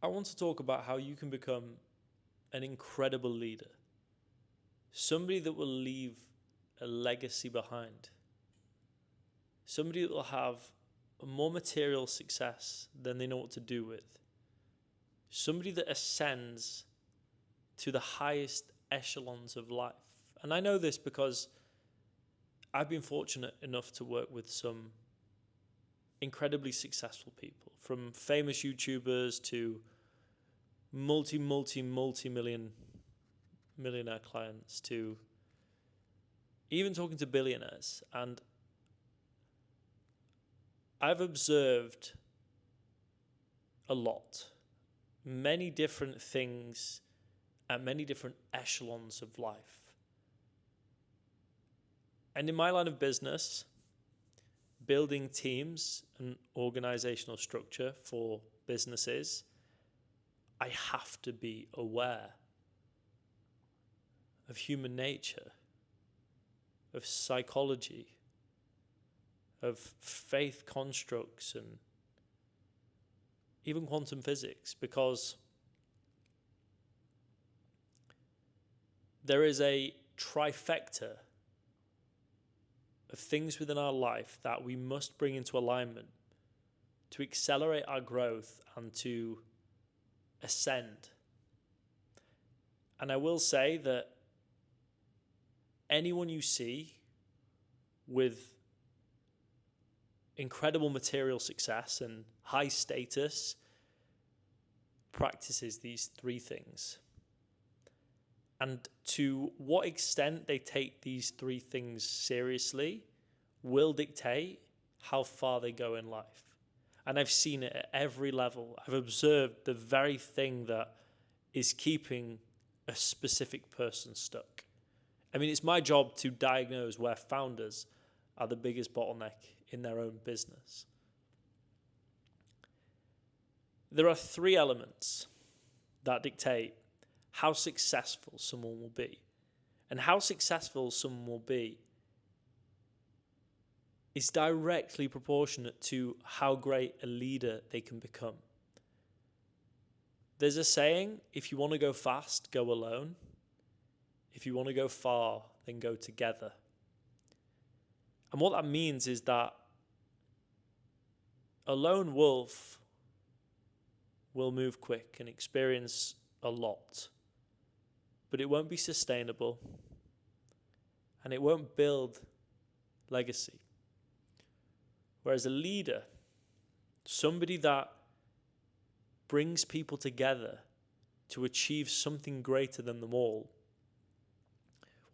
I want to talk about how you can become an incredible leader, somebody that will leave a legacy behind, somebody that will have more material success than they know what to do with, somebody that ascends to the highest echelons of life. And I know this because I've been fortunate enough to work with some incredibly successful people, from famous YouTubers to multi-millionaire clients, to even talking to billionaires. And I've observed a lot, many different things at many different echelons of life. And in my line of business, building teams and organizational structure for businesses, I have to be aware of human nature, of psychology, of faith constructs, and even quantum physics, because there is a trifecta of things within our life that we must bring into alignment to accelerate our growth and to ascend. And I will say that anyone you see with incredible material success and high status practices these three things. And to what extent they take these three things seriously will dictate how far they go in life. And I've seen it at every level. I've observed the very thing that is keeping a specific person stuck. I mean, it's my job to diagnose where founders are the biggest bottleneck in their own business. There are three elements that dictate how successful someone will be. And how successful someone will be is directly proportionate to how great a leader they can become. There's a saying, if you want to go fast, go alone. If you want to go far, then go together. And what that means is that a lone wolf will move quick and experience a lot, but it won't be sustainable and it won't build legacy. Whereas a leader, somebody that brings people together to achieve something greater than them all,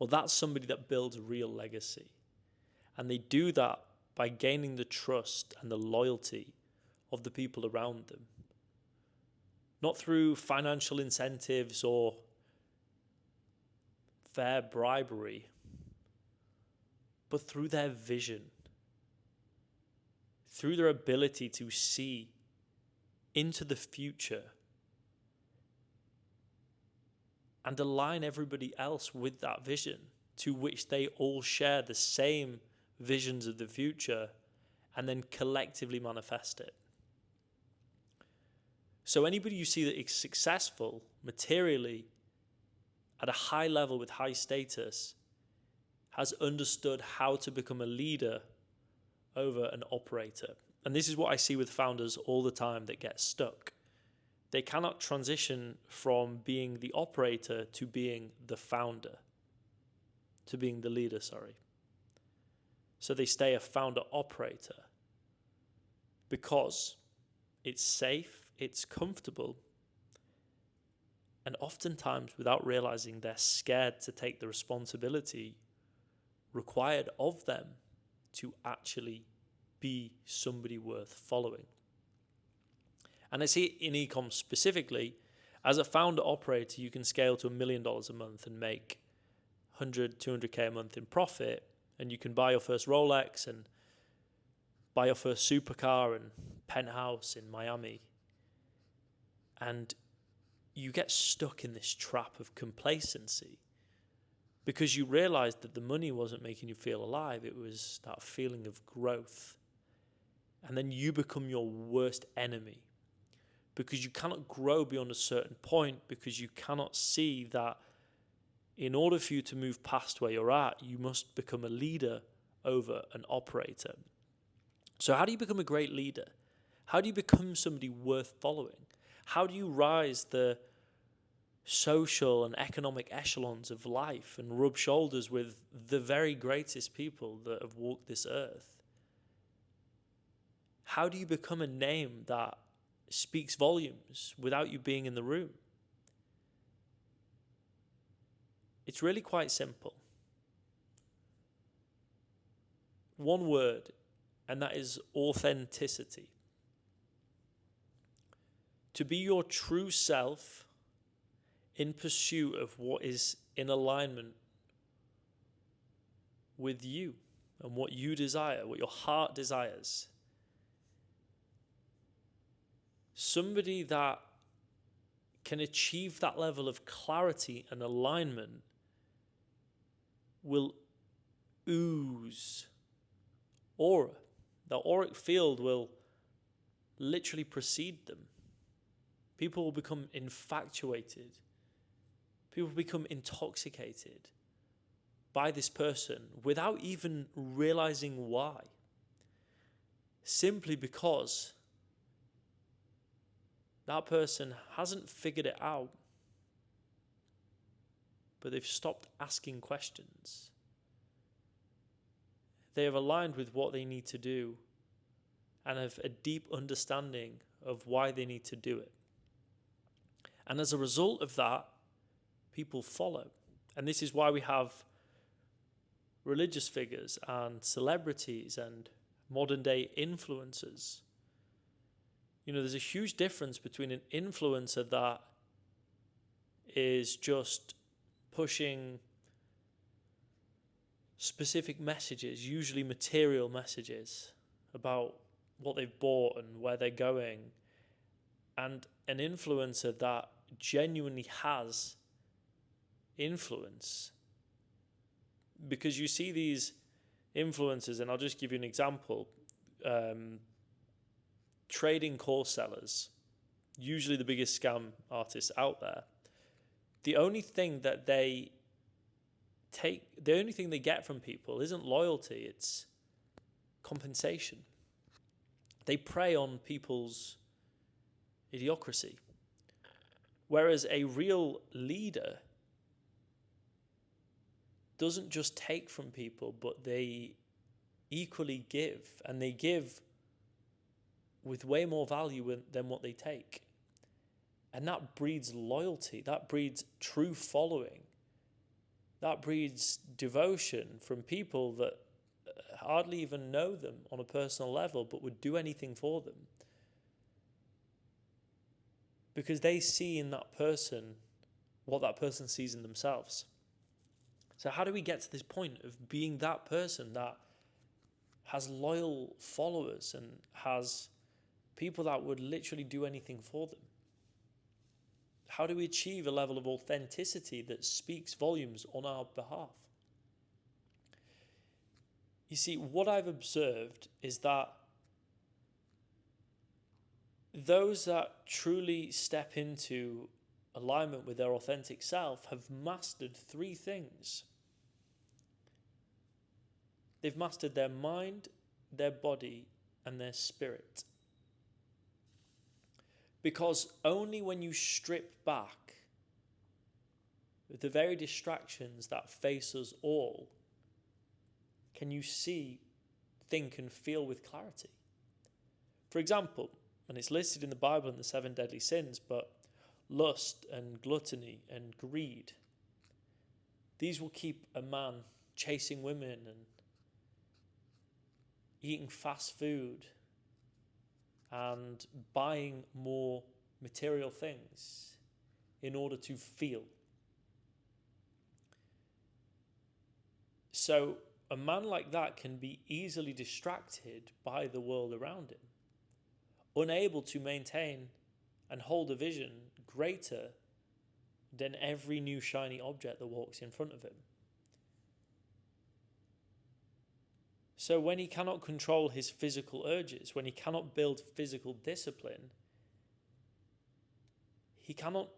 well, that's somebody that builds real legacy. And they do that by gaining the trust and the loyalty of the people around them. Not through financial incentives or fair bribery, but through their vision, through their ability to see into the future and align everybody else with that vision, to which they all share the same visions of the future and then collectively manifest it. So anybody you see that is successful materially at a high level with high status has understood how to become a leader over an operator. And this is what I see with founders all the time that get stuck. They cannot transition from being the operator to being the founder, to being the leader, So they stay a founder operator because it's safe, it's comfortable, and oftentimes without realizing they're scared to take the responsibility required of them to actually be somebody worth following. And I see it in e-com specifically. As a founder operator, you can scale to $1 million a month and make 100, 200K a month in profit, and you can buy your first Rolex and buy your first supercar and penthouse in Miami. And you get stuck in this trap of complacency because you realize that the money wasn't making you feel alive. It was that feeling of growth. And then you become your worst enemy because you cannot grow beyond a certain point, because you cannot see that in order for you to move past where you're at, you must become a leader over an operator. So how do you become a great leader? How do you become somebody worth following? How do you rise the social and economic echelons of life and rub shoulders with the very greatest people that have walked this earth? How do you become a name that speaks volumes without you being in the room? It's really quite simple. One word, and that is authenticity. To be your true self in pursuit of what is in alignment with you and what you desire, what your heart desires. Somebody that can achieve that level of clarity and alignment will ooze aura. The auric field will literally precede them. People will become infatuated. People will become intoxicated by this person without even realizing why. Simply because that person hasn't figured it out, but they've stopped asking questions. They have aligned with what they need to do and have a deep understanding of why they need to do it. And as a result of that, people follow. And this is why we have religious figures and celebrities and modern day influencers. You know, there's a huge difference between an influencer that is just pushing specific messages, usually material messages, about what they've bought and where they're going, and an influencer that genuinely has influence. Because you see these influencers, and I'll just give you an example, trading course sellers, usually the biggest scam artists out there. The only thing they get from people isn't loyalty, it's compensation. They prey on people's idiocracy. Whereas a real leader doesn't just take from people, but they equally give, and they give with way more value than what they take. And that breeds loyalty, that breeds true following, that breeds devotion from people that hardly even know them on a personal level, but would do anything for them. Because they see in that person what that person sees in themselves. So how do we get to this point of being that person that has loyal followers and has people that would literally do anything for them? How do we achieve a level of authenticity that speaks volumes on our behalf? You see, what I've observed is that those that truly step into alignment with their authentic self have mastered three things. They've mastered their mind, their body, and their spirit. Because only when you strip back the very distractions that face us all can you see, think, and feel with clarity. For example, and it's listed in the Bible in the 7 deadly sins, but lust and gluttony and greed, these will keep a man chasing women and eating fast food and buying more material things in order to feel. So a man like that can be easily distracted by the world around him, unable to maintain and hold a vision greater than every new shiny object that walks in front of him. So when he cannot control his physical urges, when he cannot build physical discipline, he cannot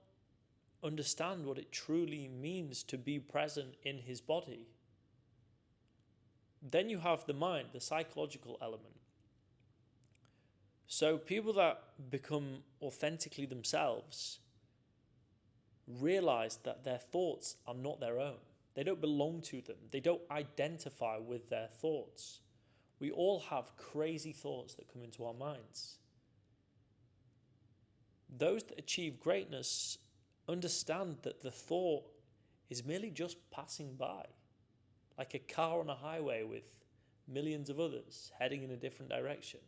understand what it truly means to be present in his body. Then you have the mind, the psychological element. So people that become authentically themselves realize that their thoughts are not their own. They don't belong to them. They don't identify with their thoughts. We all have crazy thoughts that come into our minds. Those that achieve greatness understand that the thought is merely just passing by, like a car on a highway with millions of others heading in a different direction.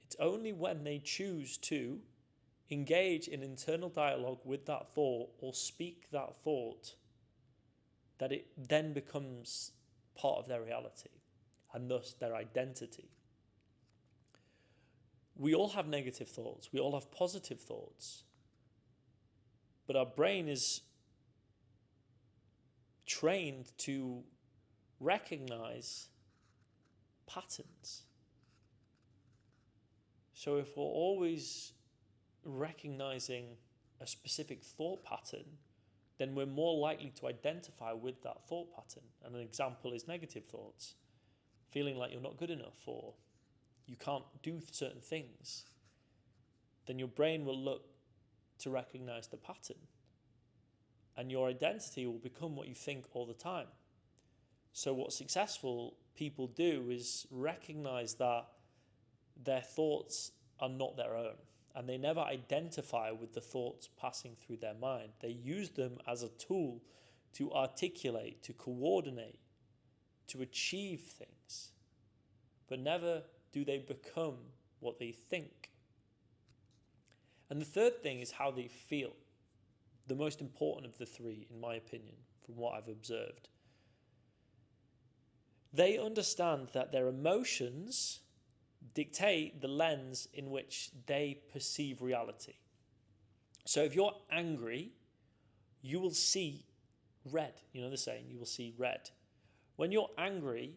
It's only when they choose to engage in internal dialogue with that thought or speak that thought that it then becomes part of their reality and thus their identity. We all have negative thoughts. We all have positive thoughts. But our brain is trained to recognize patterns. So if we're always recognizing a specific thought pattern, then we're more likely to identify with that thought pattern. And an example is negative thoughts. Feeling like you're not good enough or you can't do certain things. Then your brain will look to recognize the pattern. And your identity will become what you think all the time. So what successful people do is recognize that their thoughts are not their own. And they never identify with the thoughts passing through their mind. They use them as a tool to articulate, to coordinate, to achieve things. But never do they become what they think. And the third thing is how they feel. The most important of the three, in my opinion, from what I've observed. They understand that their emotions dictate the lens in which they perceive reality. So if you're angry, you will see red. You know the saying, you will see red. When you're angry,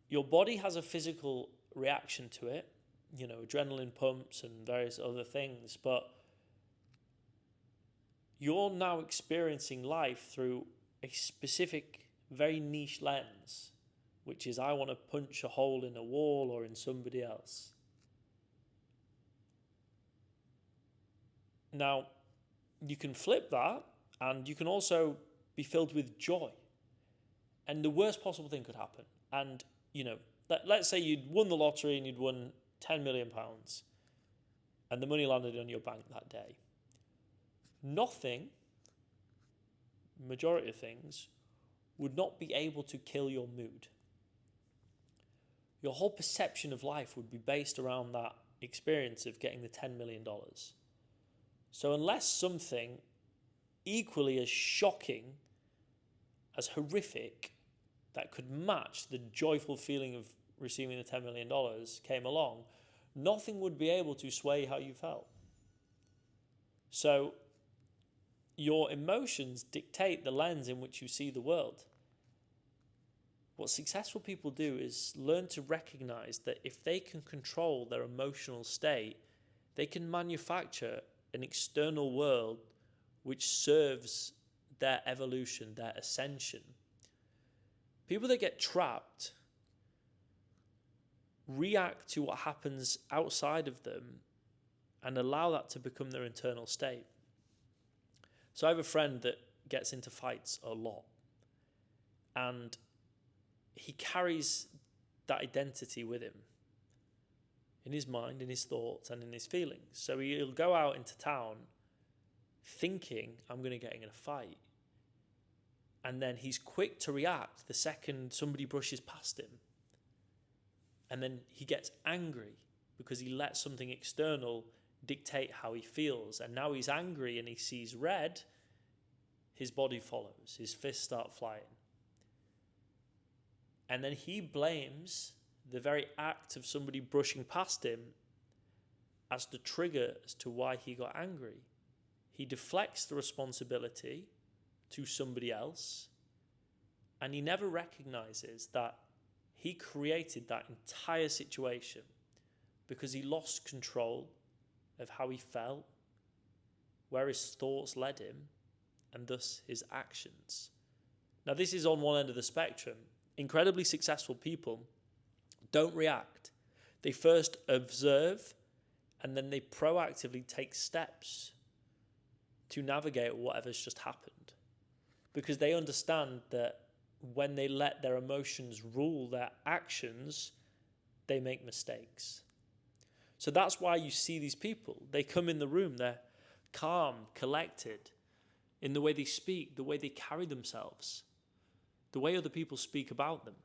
your body has a physical reaction to it, you know, adrenaline pumps and various other things, but you're now experiencing life through a specific, very niche lens, which is I want to punch a hole in a wall or in somebody else. Now, you can flip that and you can also be filled with joy. And the worst possible thing could happen. And, you know, let's say you'd won the lottery and you'd won £10 million and the money landed on your bank that day. Nothing, majority of things, would not be able to kill your mood. Your whole perception of life would be based around that experience of getting the $10 million. So unless something equally as shocking, as horrific, that could match the joyful feeling of receiving the $10 million came along, nothing would be able to sway how you felt. So your emotions dictate the lens in which you see the world. What successful people do is learn to recognize that if they can control their emotional state, they can manufacture an external world which serves their evolution, their ascension. People that get trapped react to what happens outside of them and allow that to become their internal state. So I have a friend that gets into fights a lot, and he carries that identity with him in his mind, in his thoughts, and in his feelings. So he'll go out into town thinking, I'm going to get in a fight. And then he's quick to react the second somebody brushes past him. And then he gets angry because he lets something external dictate how he feels. And now he's angry and he sees red, his body follows, his fists start flying. And then he blames the very act of somebody brushing past him as the trigger as to why he got angry. He deflects the responsibility to somebody else, and he never recognizes that he created that entire situation because he lost control of how he felt, where his thoughts led him, and thus his actions. Now, this is on one end of the spectrum. Incredibly successful people don't react. They first observe, and then they proactively take steps to navigate whatever's just happened. Because they understand that when they let their emotions rule their actions, they make mistakes. So that's why you see these people. They come in the room, they're calm, collected, in the way they speak, the way they carry themselves, the way other people speak about them.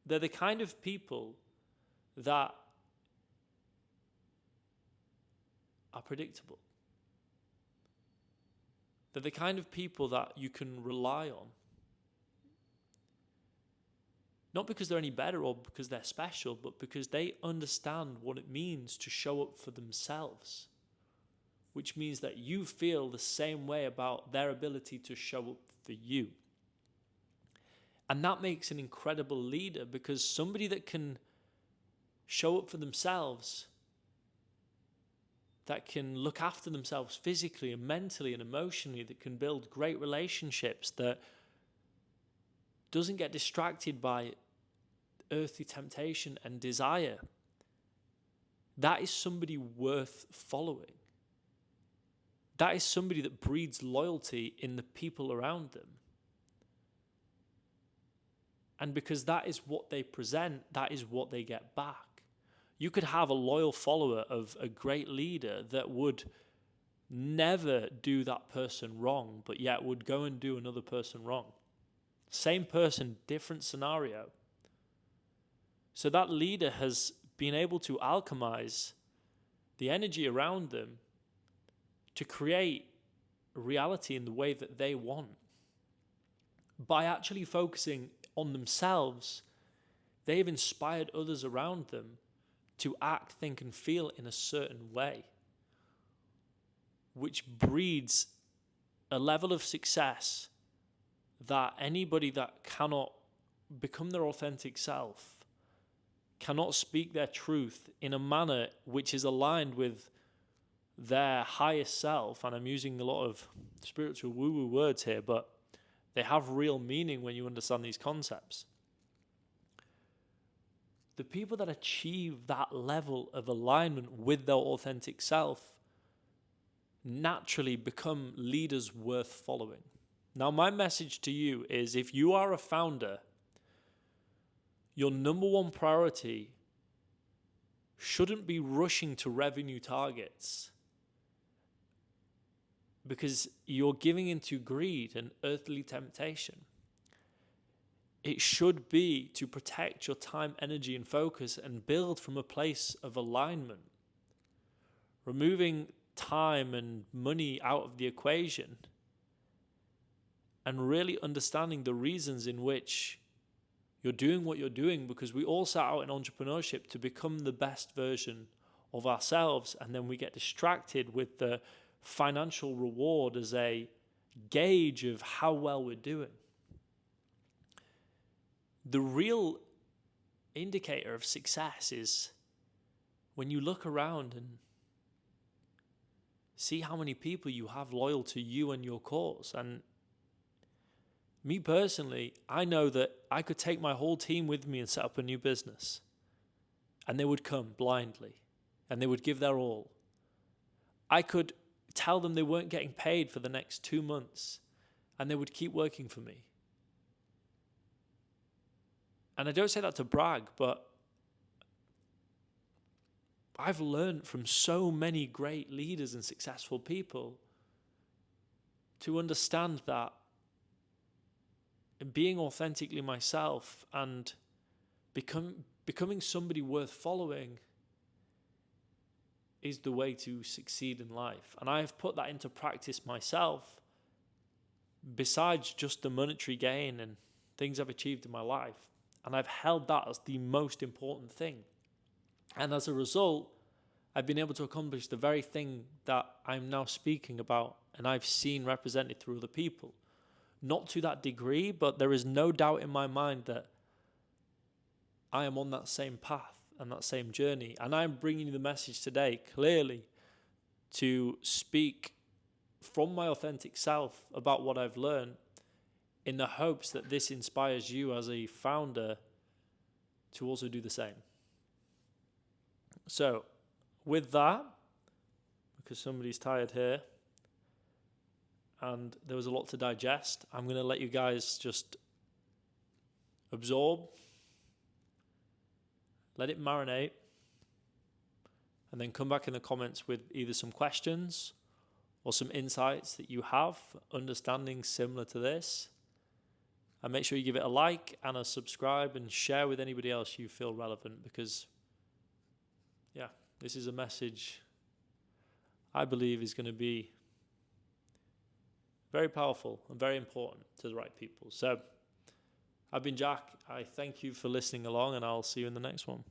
They're the kind of people that are predictable. They're the kind of people that you can rely on. Not because they're any better or because they're special, but because they understand what it means to show up for themselves. Which means that you feel the same way about their ability to show up for you. And that makes an incredible leader, because somebody that can show up for themselves, that can look after themselves physically and mentally and emotionally, that can build great relationships, that doesn't get distracted by earthly temptation and desire, that is somebody worth following. That is somebody that breeds loyalty in the people around them. And because that is what they present, that is what they get back. You could have a loyal follower of a great leader that would never do that person wrong, but yet would go and do another person wrong. Same person, different scenario. So that leader has been able to alchemize the energy around them to create reality in the way that they want. By actually focusing on themselves, they've inspired others around them to act, think, and feel in a certain way, which breeds a level of success that anybody that cannot become their authentic self, cannot speak their truth in a manner which is aligned with their highest self, and I'm using a lot of spiritual woo-woo words here, but they have real meaning when you understand these concepts. The people that achieve that level of alignment with their authentic self naturally become leaders worth following. Now, my message to you is, if you are a founder, your number one priority shouldn't be rushing to revenue targets, because you're giving into greed and earthly temptation. It should be to protect your time, energy, and focus and build from a place of alignment. Removing time and money out of the equation and really understanding the reasons in which you're doing what you're doing, because we all set out in entrepreneurship to become the best version of ourselves, and then we get distracted with the financial reward as a gauge of how well we're doing. The real indicator of success is when you look around and see how many people you have loyal to you and your cause. And me personally, I know that I could take my whole team with me and set up a new business, and they would come blindly and they would give their all. I could tell them they weren't getting paid for the next 2 months, and they would keep working for me. And I don't say that to brag, but I've learned from so many great leaders and successful people to understand that being authentically myself and becoming somebody worth following is the way to succeed in life. And I have put that into practice myself, besides just the monetary gain and things I've achieved in my life. And I've held that as the most important thing. And as a result, I've been able to accomplish the very thing that I'm now speaking about and I've seen represented through other people. Not to that degree, but there is no doubt in my mind that I am on that same path and that same journey. And I'm bringing you the message today clearly to speak from my authentic self about what I've learned, in the hopes that this inspires you as a founder to also do the same. So, with that, because somebody's tired here and there was a lot to digest, I'm going to let you guys just absorb, let it marinate, and then come back in the comments with either some questions or some insights that you have, understanding similar to this. And make sure you give it a like and a subscribe and share with anybody else you feel relevant, because, yeah, this is a message I believe is going to be very powerful and very important to the right people. So, I've been Jack. I thank you for listening along, and I'll see you in the next one.